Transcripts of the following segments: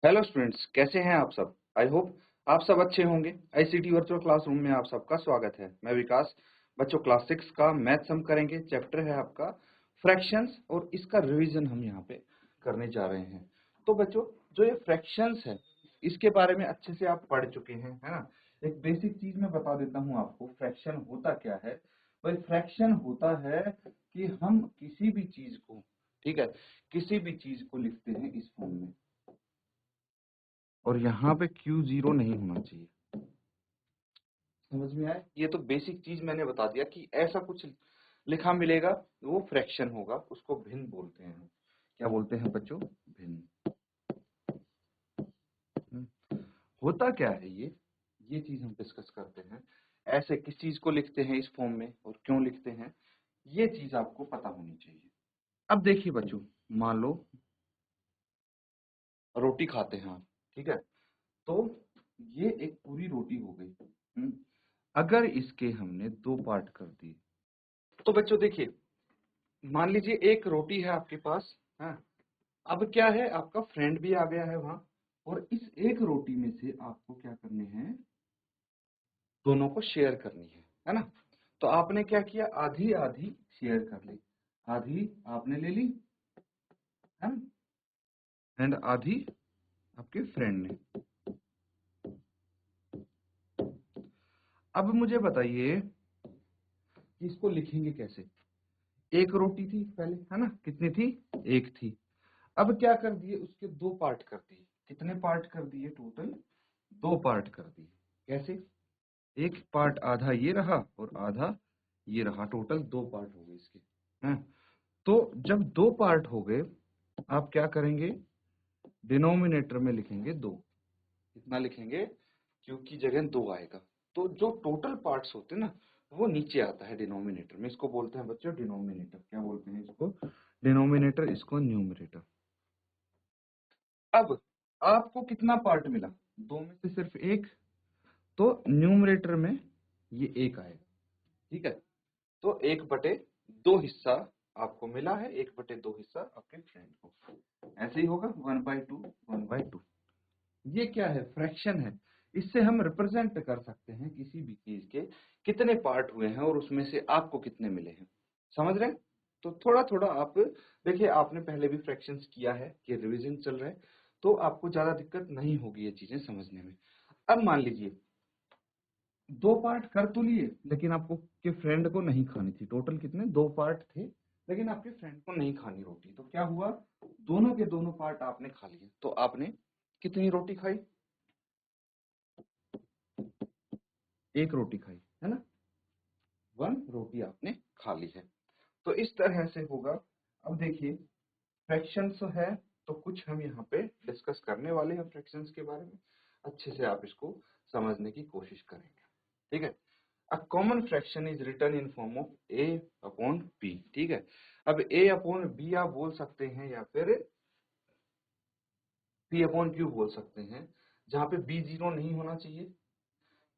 Hello students, कैसे हैं आप सब। आई होप आप सब अच्छे होंगे। आईसीटी वर्चुअल क्लासरूम में आप सबका स्वागत है। मैं विकास। बच्चों, क्लास 6 का मैथ्स हम करेंगे। चैप्टर है आपका फ्रैक्शंस और इसका रिवीजन हम यहाँ पे करने जा रहे हैं। तो बच्चों, जो ये फ्रैक्शंस है इसके बारे में अच्छे से आप पढ़ चुके हैं, है ना। एक बेसिक चीज मैं बता देता हूँ आपको, फ्रैक्शन होता क्या है। भाई, फ्रैक्शन होता है कि हम किसी भी चीज को, ठीक है, किसी भी चीज को लिखते हैं इस फॉर्म में, और यहाँ पे क्यू जीरो नहीं होना चाहिए। समझ में आए। ये तो बेसिक चीज मैंने बता दिया कि ऐसा कुछ लिखा मिलेगा, वो फ्रैक्शन होगा, उसको भिन्न बोलते हैं हम। क्या बोलते हैं बच्चों? भिन्न। होता क्या है ये चीज हम डिस्कस करते हैं। ऐसे किस चीज को लिखते हैं इस फॉर्म में और क्यों लिखते हैं, ये चीज आपको पता होनी चाहिए। अब देखिए बच्चों, मान लो रोटी खाते हैं आप, ठीक है। तो ये एक पूरी रोटी हो गई। अगर इसके हमने दो पार्ट कर दिए, तो बच्चों देखिए, मान लीजिए एक रोटी है आपके पास। हाँ, अब क्या है, आपका फ्रेंड भी आ गया है वहां, और इस एक रोटी में से आपको क्या करने हैं, दोनों को शेयर करनी है ना। तो आपने क्या किया, आधी आधी शेयर कर ली। आधी आपने ले ली, है ना, एंड आधी आपके फ्रेंड ने। अब मुझे बताइए कि इसको लिखेंगे कैसे। एक रोटी थी पहले, है ना, कितनी थी, एक थी। अब क्या कर दिए, उसके दो पार्ट कर दिए। कितने पार्ट कर दिए टोटल? दो पार्ट कर दिए। कैसे? एक पार्ट आधा ये रहा और आधा ये रहा, टोटल दो पार्ट हो गए इसके, हैं। तो जब दो पार्ट हो गए, आप क्या करेंगे, डिनोमिनेटर में लिखेंगे दो। कितना लिखेंगे? क्योंकि जगह दो आएगा, तो जो टोटल पार्ट्स होते हैं ना, वो नीचे आता है डिनोमिनेटर में। इसको बोलते हैं बच्चों डिनोमिनेटर। क्या बोलते हैं इसको? डिनोमिनेटर, इसको न्यूमरेटर। अब आपको कितना पार्ट मिला? दो में से सिर्फ एक, तो न्यूमरेटर में ये एक आएगा, ठीक है। तो एक बटे दो हिस्सा आपको मिला है, एक बटे दो हिस्सा आपके फ्रेंड को। ऐसे ही होगा, 1/2 1/2। ये क्या है, फ्रैक्शन है। इससे हम रिप्रेजेंट कर सकते हैं किसी भी चीज के कितने पार्ट हुए हैं और उसमें से आपको कितने मिले हैं। समझ रहे हैं? तो थोड़ा थोड़ा आप देखिए, आपने पहले भी फ्रैक्शंस किया है, ये रिवीजन चल रहा है, तो आपको ज्यादा दिक्कत नहीं होगी ये चीजें समझने में। अब मान लीजिए दो पार्ट कर तो लिए, लेकिन आपको के फ्रेंड को नहीं खानी थी। टोटल कितने, दो पार्ट थे, लेकिन आपके फ्रेंड को नहीं खानी रोटी। तो क्या हुआ, दोनों के दोनों पार्ट आपने खा लिए। तो आपने कितनी रोटी खाई? एक रोटी खाई, है ना। वन रोटी आपने खा ली है। तो इस तरह से होगा। अब देखिए, फ्रैक्शंस है, तो कुछ हम यहाँ पे डिस्कस करने वाले हैं फ्रैक्शंस के बारे में। अच्छे से आप इसको समझने की कोशिश करेंगे, ठीक है। A common fraction is written in form of a upon b, ठीक है। अब a अपॉन b आप बोल सकते हैं, या फिर p अपॉन q बोल सकते हैं, जहां पे b जीरो नहीं होना चाहिए।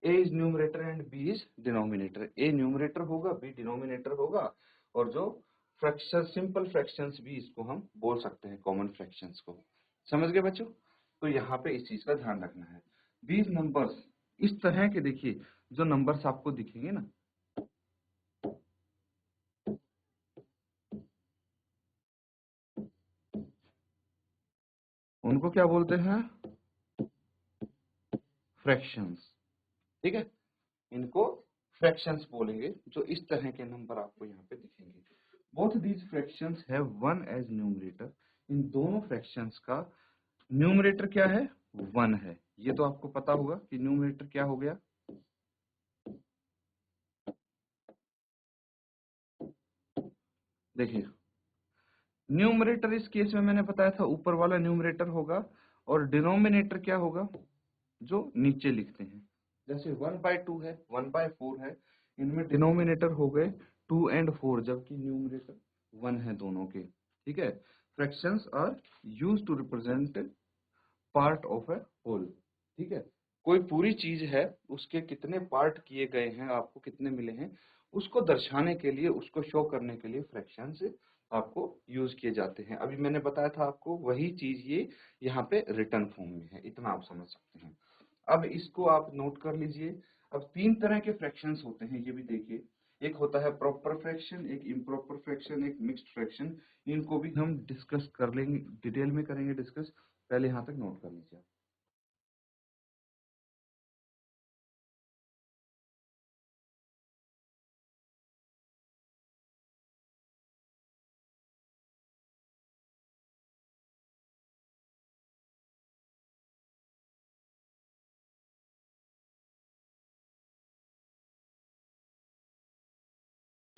a is numerator and b is denominator. a numerator होगा, b डिनोमिनेटर होगा, और जो फ्रैक्शन, सिंपल फ्रैक्शंस भी इसको हम बोल सकते हैं, कॉमन फ्रैक्शंस को। समझ गए बच्चों? तो यहाँ पे इस चीज का ध्यान रखना है। दीज नंबर्स, इस तरह के देखिए, जो नंबर्स आपको दिखेंगे ना, उनको क्या बोलते हैं, फ्रैक्शंस, ठीक है। इनको फ्रैक्शंस बोलेंगे, जो इस तरह के नंबर आपको यहाँ पे दिखेंगे। Both these fractions have one as numerator. इन दोनों फ्रैक्शंस का न्यूमरेटर क्या है, वन है। ये तो आपको पता होगा कि न्यूमरेटर क्या हो गया। देखिए, न्यूमरेटर इस केस में मैंने बताया था ऊपर वाला न्यूमरेटर होगा, और डिनोमिनेटर क्या होगा, जो नीचे लिखते हैं। जैसे 1/2 है, 1/4 है, इनमें डिनोमिनेटर हो गए 2 एंड 4, जबकि न्यूमरेटर 1 है दोनों के, ठीक है। Fractions are used to represent part of a whole, ठीक है। कोई पूरी चीज है, उसके कितने पार्ट किए गए हैं, आपको कितने मिले हैं, उसको दर्शाने के लिए, उसको शो करने के लिए फ्रैक्शंस आपको यूज किए जाते हैं। अभी मैंने बताया था आपको, वही चीज ये यहाँ पे रिटर्न फॉर्म में है, इतना आप समझ सकते हैं। अब इसको आप नोट कर लीजिए। अब तीन तरह के फ्रैक्शंस होते हैं, ये भी देखिए। एक होता है प्रॉपर फ्रैक्शन, एक इम्प्रॉपर फ्रैक्शन, एक मिक्स्ड फ्रैक्शन। इनको भी हम डिस्कस कर लेंगे, डिटेल में करेंगे डिस्कस। पहले यहाँ तक नोट कर लीजिए।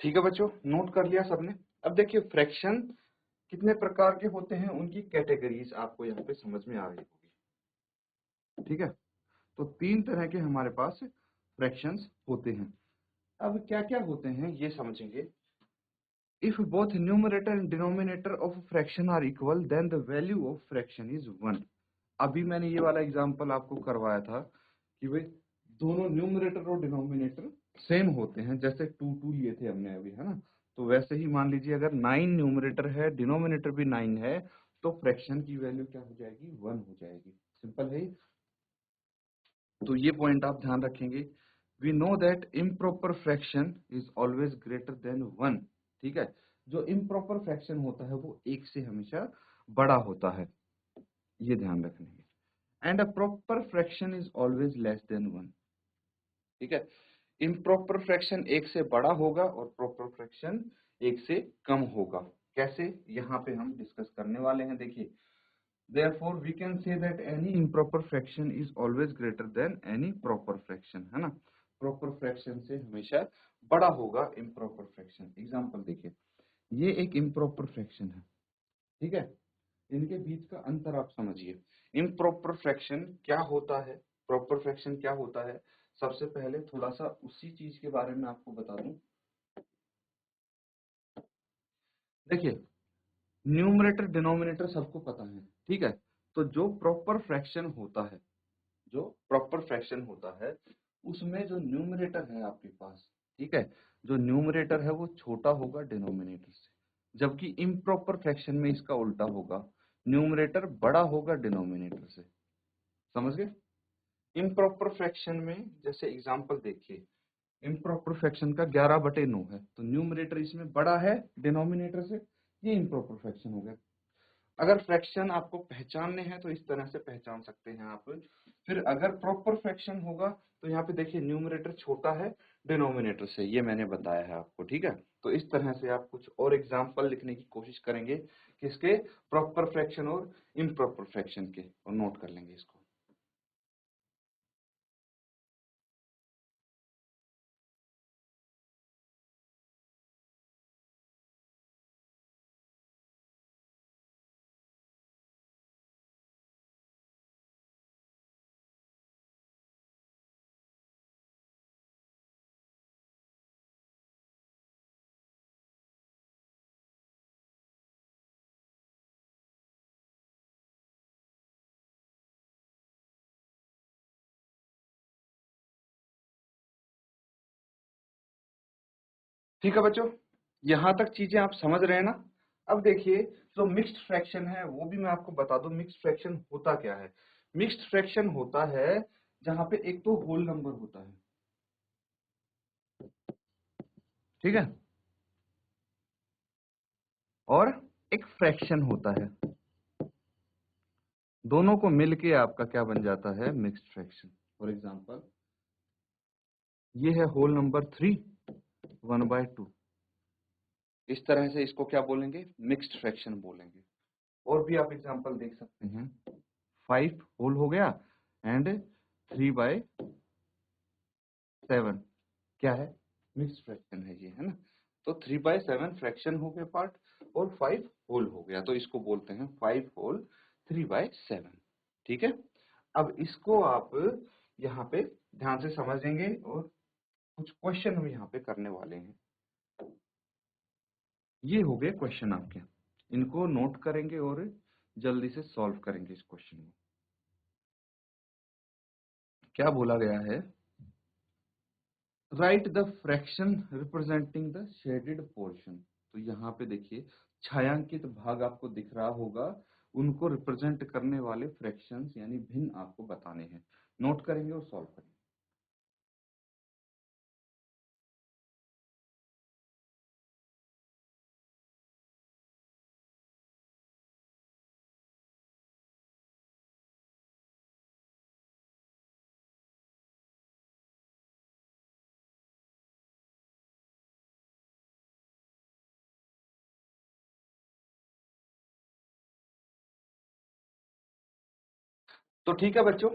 ठीक है बच्चों, नोट कर लिया सबने। अब देखिए फ्रैक्शन कितने प्रकार के होते हैं, उनकी कैटेगरीज आपको यहाँ पे समझ में आ रही होगी। ठीक है, तो तीन तरह के हमारे पास फ्रैक्शंस होते हैं। अब क्या क्या होते हैं ये समझेंगे। If both numerator and denominator of fraction are equal then the value of fraction is 1। अभी मैंने ये वाला एग्जांपल आपको करवाया था कि भाई दोनों न्यूमरेटर और डिनोमिनेटर सेम होते हैं, जैसे 2 लिए थे हमने अभी, है ना। तो वैसे ही मान लीजिए अगर 9 न्यूमरेटर है, डिनोमिनेटर भी 9 है, तो फ्रैक्शन की वैल्यू क्या हो जाएगी, 1 हो जाएगी। सिंपल है। तो ये पॉइंट आप ध्यान रखेंगे। We know that improper fraction is always greater than 1। ठीक है, जो इम्प्रॉपर फ्रैक्शन होता है वो एक से हमेशा बड़ा होता है, ये ध्यान रखेंगे। And a proper fraction is always less than 1। ठीक है, इम्प्रॉपर फ्रैक्शन एक से बड़ा होगा और प्रॉपर फ्रैक्शन एक से कम होगा। कैसे, यहाँ पे हम डिस्कस करने वाले हैं। देखिए, therefore we can say that any improper fraction is always greater than any proper fraction, है ना। proper fraction से हमेशा बड़ा होगा improper fraction। एग्जांपल देखिए, ये एक improper fraction है। ठीक है, इनके बीच का अंतर आप समझिए। improper fraction क्या होता है, proper fraction क्या होता है। सबसे पहले थोड़ा सा उसी चीज के बारे में आपको बता दूं। देखिए, न्यूमरेटर डिनोमिनेटर सबको पता है। ठीक है, तो जो प्रॉपर फ्रैक्शन होता है, जो प्रॉपर फ्रैक्शन होता है, उसमें जो न्यूमरेटर है आपके पास, ठीक है, जो न्यूमरेटर है वो छोटा होगा डिनोमिनेटर से, जबकि इम्प्रॉपर फ्रैक्शन में इसका उल्टा होगा, न्यूमरेटर बड़ा होगा डिनोमिनेटर से। समझ गए। इम्प्रॉपर फ्रैक्शन में जैसे एग्जांपल देखिए, इम्प्रॉपर फ्रैक्शन का 11/9 है, तो न्यूमरेटर इसमें बड़ा है डिनोमिनेटर से, ये इम्प्रॉपर फ्रैक्शन हो गया। अगर फ्रैक्शन आपको पहचानने हैं तो इस तरह से पहचान सकते हैं आप। फिर अगर प्रॉपर फ्रैक्शन होगा तो यहाँ पे देखिए न्यूमरेटर छोटा है डिनोमिनेटर से, ये मैंने बताया है आपको। ठीक है, तो इस तरह से आप कुछ और एग्जांपल लिखने की कोशिश करेंगे, किसके, प्रॉपर फ्रैक्शन और इम्प्रॉपर फ्रैक्शन के, और नोट कर लेंगे इसको। ठीक है बच्चों, यहाँ तक चीजें आप समझ रहे हैं ना। अब देखिए, जो मिक्स्ड फ्रैक्शन है वो भी मैं आपको बता दूं, मिक्स्ड फ्रैक्शन होता क्या है। मिक्स्ड फ्रैक्शन होता है जहां पे एक तो होल नंबर होता है, ठीक है, और एक फ्रैक्शन होता है। दोनों को मिलके आपका क्या बन जाता है, मिक्स्ड फ्रैक्शन। फॉर एग्जांपल, ये है होल नंबर 3 1/2। इस तरह से इसको क्या बोलेंगे, मिक्स्ड फ्रैक्शन बोलेंगे। और भी आप एग्जांपल देख सकते हैं, 5 होल हो गया एंड 3/7, क्या है, मिक्स्ड फ्रैक्शन है ये, है ना। तो 3/7 फ्रैक्शन हो गया पार्ट, और 5 होल हो गया, तो इसको बोलते हैं 5 होल 3/7। ठीक है, अब इसको आप यहाँ पे ध्यान से समझेंगे और कुछ क्वेश्चन हम यहाँ पे करने वाले हैं। ये हो गए क्वेश्चन आपके, इनको नोट करेंगे और जल्दी से सॉल्व करेंगे इस क्वेश्चन को। क्या बोला गया है, right the fraction representing the shaded portion. तो यहाँ पे देखिए छायांकित भाग आपको दिख रहा होगा, उनको रिप्रेजेंट करने वाले फ्रैक्शंस यानी भिन्न आपको बताने हैं। नोट करेंगे और सॉल्व करेंगे। तो ठीक है बच्चों,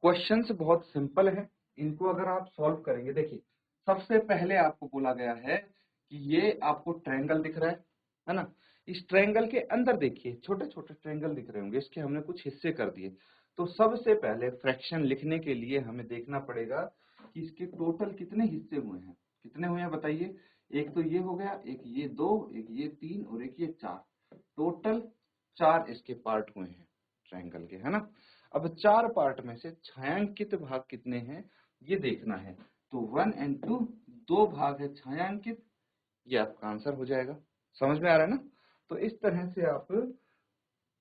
क्वेश्चंस बहुत सिंपल है, इनको अगर आप सॉल्व करेंगे, देखिए सबसे पहले आपको बोला गया है कि ये आपको ट्रायंगल दिख रहा है ना। इस ट्रायंगल के अंदर देखिए छोटे छोटे ट्रायंगल दिख रहे होंगे, इसके हमने कुछ हिस्से कर दिए। तो सबसे पहले फ्रैक्शन लिखने के लिए हमें देखना पड़ेगा कि इसके टोटल कितने हिस्से हुए हैं। कितने हुए हैं बताइए? एक तो ये हो गया, एक ये दो, एक ये तीन और एक ये चार। टोटल चार इसके पार्ट हुए हैं ट्रायंगल के, है ना। अब चार पार्ट में से छायांकित भाग कितने हैं ये देखना है। तो 1 और 2 दो भाग है छायांकित, ये आपका आंसर हो जाएगा। समझ में आ रहा है ना? तो इस तरह से आप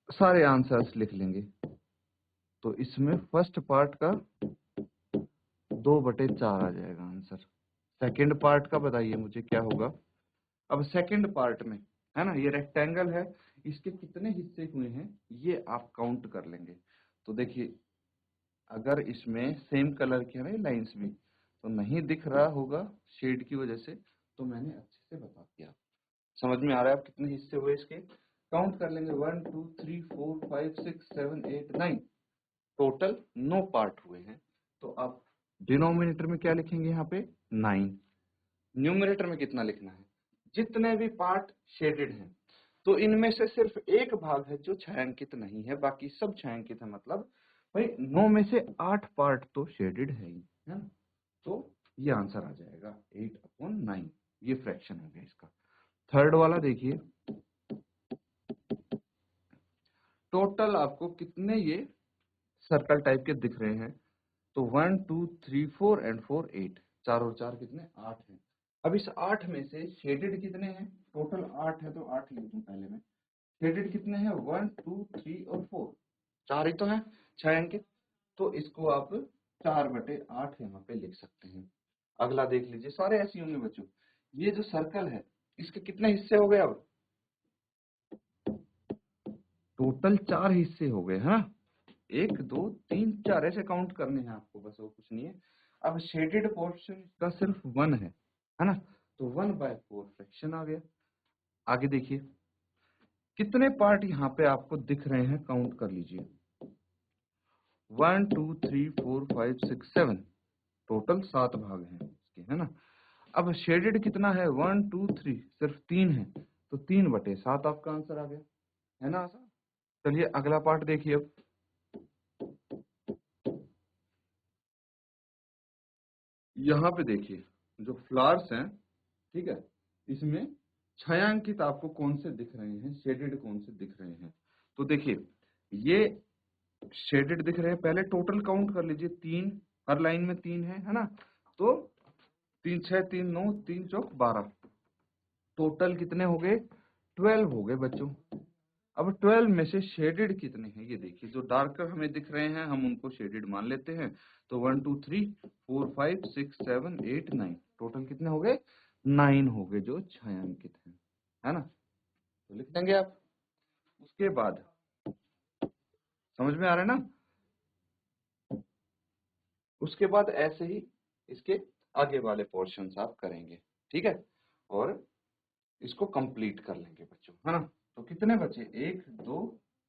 सारे आंसर्स लिख लेंगे। तो इसमें फर्स्ट पार्ट का 2/4 आ जाएगा आंसर। सेकंड पार्ट का बताइए मुझे क्या होगा। अब सेकंड पार्ट में, है ना, ये रेक्टेंगल है, इसके कितने हिस्से हुए हैं ये आप काउंट कर लेंगे। तो देखिए अगर इसमें सेम कलर की है ना लाइंस भी, तो नहीं दिख रहा होगा शेड की वजह से, तो मैंने अच्छे से बता दिया। समझ में आ रहा है आप कितने हिस्से हुए इसके? काउंट कर लेंगे 1 2 3 4 5 6 7 8 9, टोटल 9 पार्ट हुए हैं। तो आप डिनोमिनेटर में क्या लिखेंगे यहाँ पे? 9। न्यूमरेटर में कितना लिखना है? जितने भी पार्ट शेडेड हैं। तो इनमें से सिर्फ एक भाग है जो छायांकित नहीं है, बाकी सब छायांकित है। मतलब भाई 9 में से 8 पार्ट तो शेडेड है ही, है ना। तो ये आंसर आ जाएगा 8/9। ये फ्रैक्शन हो गया इसका। थर्ड वाला देखिए, टोटल आपको कितने ये सर्कल टाइप के दिख रहे हैं। तो 1 2 3 4 एंड 4 8, चार और चार कितने? 8 है। अब इस 8 में से शेडेड कितने हैं? टोटल 8 है तो 8 लिख दूं पहले में। शेडेड कितने हैं? 1 2 3 और 4, चार ही तो है छायांकित। तो इसको आप 4/8 यहाँ पे लिख सकते हैं। अगला देख लीजिए, सारे ऐसे होंगे बच्चों। ये जो सर्कल है इसके कितने हिस्से हो गए? अब टोटल 4 हिस्से हो गए, हाँ। 1 2 3 4 ऐसे काउंट करने हैं आपको, बस और कुछ नहीं है। अब शेडेड पोर्शन का सिर्फ 1 है ना। तो 1/4 फ्रैक्शन आ गया। आगे देखिए कितने पार्ट यहाँ पे आपको दिख रहे हैं, काउंट कर लीजिए। 1 2 3 4 5 6 7, टोटल 7 भाग हैं इसके, है ना। अब शेडेड कितना है? 1 2 3, सिर्फ 3 है। तो 3/7 आपका आंसर आ गया, है ना आंसर। चलिए अगला पार्ट देखिए। अब यहाँ पे देखिए जो फ्लावर्स हैं, ठीक है, इसमें छायांकित आपको कौन से दिख रहे हैं, शेडेड कौन से दिख रहे हैं। तो देखिए ये शेडेड दिख रहे हैं। पहले टोटल काउंट कर लीजिए, 3 हर लाइन में 3 है ना। तो 3 6 3 9, 3 चौक 12, टोटल कितने हो गए? 12 हो गए बच्चों। अब 12 में से शेडेड कितने हैं ये देखिए। जो डार्कर हमें दिख रहे हैं हम उनको शेडेड मान लेते हैं। तो 1 2 3 4 5 6 7 8 9, टोटल कितने हो गए? 9 हो गए जो छायांकित हैं, है ना। तो लिख देंगे आप। उसके बाद समझ में आ रहा है ना। उसके बाद ऐसे ही इसके आगे वाले पोर्शंस आप करेंगे, ठीक है, और इसको कंप्लीट कर लेंगे बच्चों, है ना। तो कितने बचे? 1 2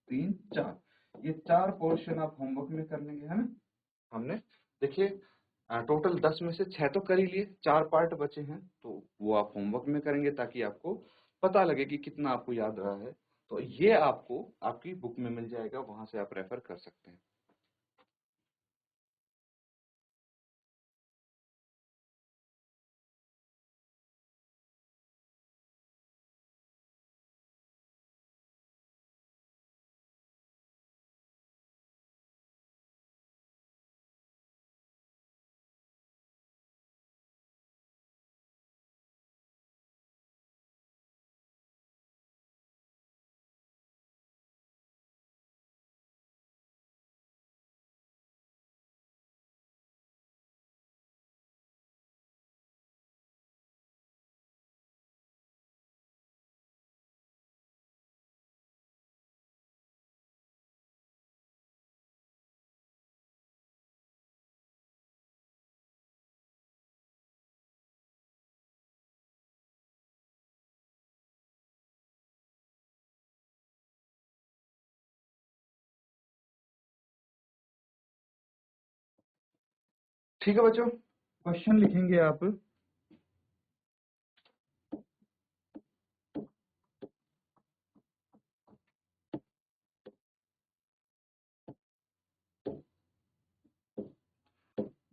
3 4, ये 4 पोर्शन आप होमवर्क में कर लेंगे, है ना। हमने देखिए टोटल 10 में से 6 तो कर ही लिए, 4 पार्ट बचे हैं, तो वो आप होमवर्क में करेंगे ताकि आपको पता लगे कि कितना आपको याद रहा है। तो ये आपको आपकी बुक में मिल जाएगा, वहां से आप रेफर कर सकते हैं। ठीक है बच्चों, क्वेश्चन लिखेंगे आप।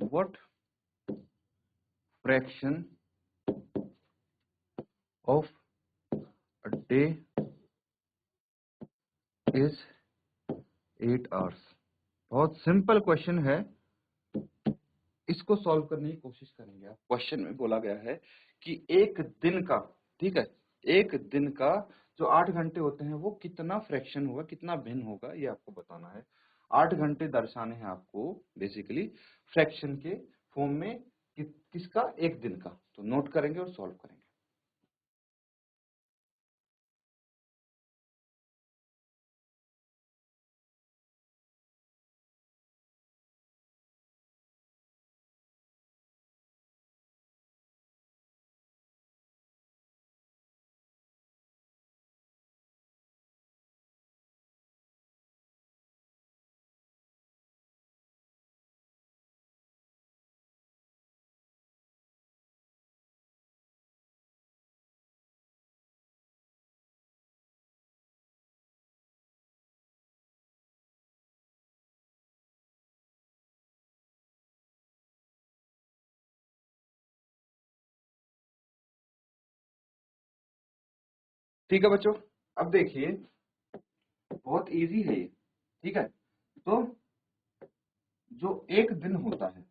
What fraction of a day is 8 hours. बहुत सिंपल क्वेश्चन है, इसको सॉल्व करने की कोशिश करेंगे। आप क्वेश्चन में बोला गया है कि एक दिन का, ठीक है, एक दिन का जो 8 घंटे होते हैं वो कितना फ्रैक्शन होगा, कितना भिन्न होगा, ये आपको बताना है। 8 घंटे दर्शाने हैं आपको बेसिकली फ्रैक्शन के फॉर्म में किसका, एक दिन का। तो नोट करेंगे और सॉल्व करेंगे। ठीक है बच्चों, अब देखिए बहुत इजी है ये, ठीक है। तो जो एक दिन होता है,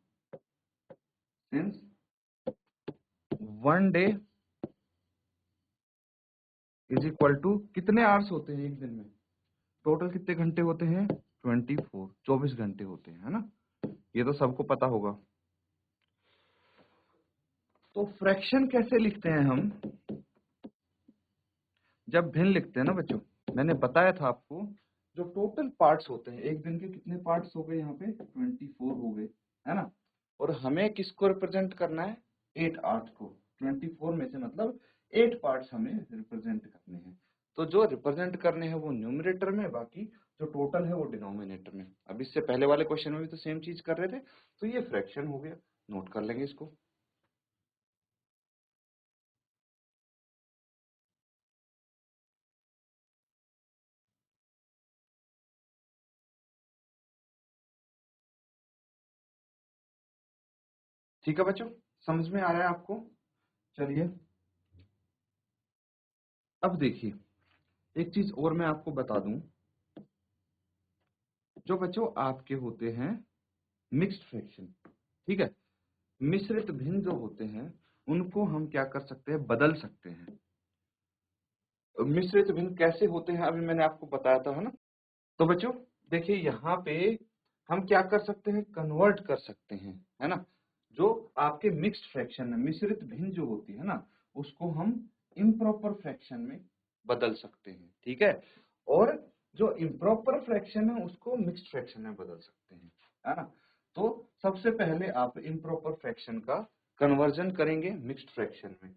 since one day is equal to, कितने आवर्स होते हैं एक दिन में, टोटल कितने घंटे होते हैं, 24, 24 घंटे होते हैं, है ना। ये तो सबको पता होगा। तो फ्रैक्शन कैसे लिखते हैं हम, जब भिन्न लिखते हैं ना बच्चों, मैंने बताया था आपको, जो टोटल पार्ट्स होते हैं एक दिन के, कितने पार्ट्स हो गए यहाँ पे, 24 हो गए, है ना। और हमें किसको रिप्रेजेंट करना है, 8 आवर्स को। 24 में से मतलब 8 पार्ट्स हमें रिप्रेजेंट करने हैं। तो जो रिप्रेजेंट करने हैं वो न्यूमरेटर में, बाकी जो टोटल है वो डिनोमिनेटर में। अब इससे पहले वाले क्वेश्चन में भी तो सेम चीज कर रहे थे, तो ये फ्रैक्शन हो गया, नोट कर लेंगे इसको। ठीक है बच्चों, समझ में आ रहा है आपको। चलिए अब देखिए, एक चीज और मैं आपको बता दूं, जो बच्चों आपके होते हैं मिक्स्ड फ्रैक्शन, ठीक है, मिश्रित भिन्न जो होते हैं उनको हम क्या कर सकते हैं, बदल सकते हैं। मिश्रित भिन्न कैसे होते हैं अभी मैंने आपको बताया था, है ना। तो बच्चों देखिए यहाँ पे हम क्या कर सकते हैं, कन्वर्ट कर सकते हैं, है ना। जो आपके मिक्स्ड फ्रैक्शन है, मिश्रित भिन्न जो होती है ना, उसको हम इम्प्रॉपर फ्रैक्शन में बदल सकते हैं, ठीक है। और जो इम्प्रॉपर फ्रैक्शन है उसको मिक्स्ड फ्रैक्शन में बदल सकते हैं, है ना। तो सबसे पहले आप इम्प्रॉपर फ्रैक्शन का कन्वर्जन करेंगे मिक्स्ड फ्रैक्शन में।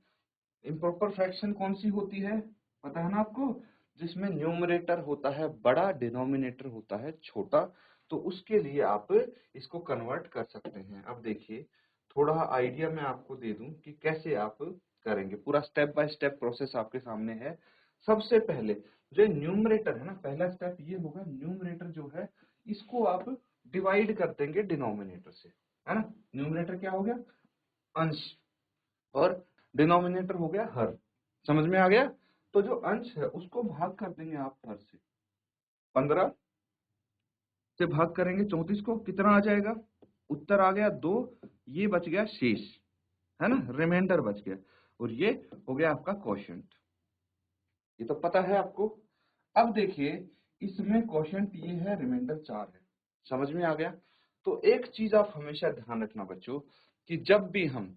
इम्प्रॉपर फ्रैक्शन कौन सी होती है, पता है ना आपको, जिसमें न्यूमरेटर होता है बड़ा, डिनोमिनेटर होता है छोटा। तो उसके लिए आप इसको कन्वर्ट कर सकते हैं। अब देखिए थोड़ा आइडिया मैं आपको दे दूं कि कैसे आप करेंगे, पूरा स्टेप बाय स्टेप प्रोसेस आपके सामने है। सबसे पहले जो न्यूमरेटर है ना, पहला स्टेप ये होगा, न्यूमरेटर जो है इसको आप डिवाइड कर देंगे डिनोमिनेटर से, है ना। न्यूमरेटर क्या हो गया, अंश, और डिनोमिनेटर हो गया हर। समझ में आ गया। तो जो अंश है उसको भाग कर देंगे आप हर से, 15 से भाग करेंगे 34 को, कितना आ जाएगा, उत्तर आ गया 2, ये बच गया शेष, है ना, रिमाइंडर बच गया। और ये हो गया आपका क्वोशिएंट, ये तो पता है आपको। अब देखिए इसमें क्वोशिएंट ये है, रिमाइंडर 4 है। समझ में आ गया। तो एक चीज आप हमेशा ध्यान रखना बच्चों, कि जब भी हम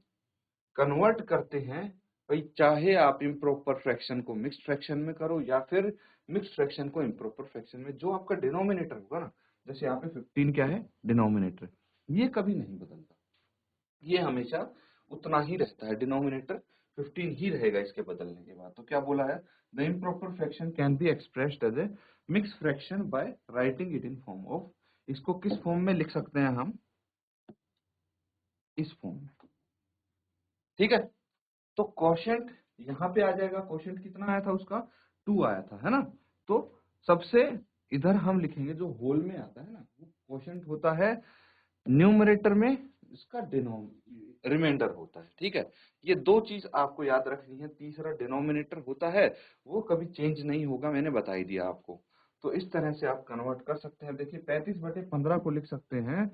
कन्वर्ट करते हैं, भाई चाहे आप इम्प्रॉपर फ्रैक्शन को मिक्स्ड फ्रैक्शन में करो या फिर मिक्स्ड फ्रैक्शन को इम्प्रॉपर फ्रैक्शन में, जो आपका डिनोमिनेटर होगा ना, जैसे यहाँ पे 15 क्या है डिनोमिनेटर, ये कभी नहीं बदलता, ये हमेशा उतना ही रहता है, डिनोमिनेटर 15 ही रहेगा इसके बदलने के बाद। तो क्या बोला है, the improper fraction can be expressed as a mixed fraction by writing it in form of, इसको किस फॉर्म में लिख सकते हैं हम, इस फॉर्म में, ठीक है। तो क्वोशिएंट यहाँ पे आ जाएगा, क्वोशिएंट कितना आया था उसका, 2 आया था, है ना। तो सबसे इधर हम लिखेंगे जो होल में आता है ना, वो क्वोशिएंट होता है न्यूमरेटर में, इसका रिमाइंडर होता है, ठीक है। ये दो चीज आपको याद रखनी है। तीसरा डिनोमिनेटर होता है, वो कभी चेंज नहीं होगा, मैंने बता ही दिया आपको। तो इस तरह से आप कन्वर्ट कर सकते हैं। देखिए 35/15 को लिख सकते हैं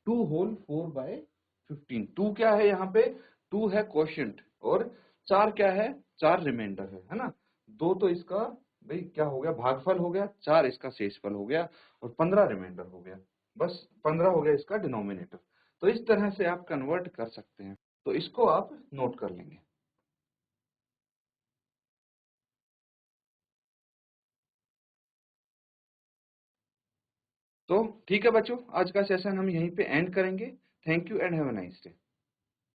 2 होल 4/15। 2 क्या है यहाँ पे, 2 है क्वोशिएंट, और 4 क्या है, 4 रिमाइंडर है ना। 2 तो इसका भाई क्या हो गया, भागफल हो गया, 4 इसका शेषफल हो गया, और 15 रिमाइंडर हो गया। बस 15 हो गया इसका डिनोमिनेटर। तो इस तरह से आप कन्वर्ट कर सकते हैं। तो इसको आप नोट कर लेंगे। तो ठीक है बच्चों, आज का सेशन हम यहीं पे एंड करेंगे। Thank you and have a nice day.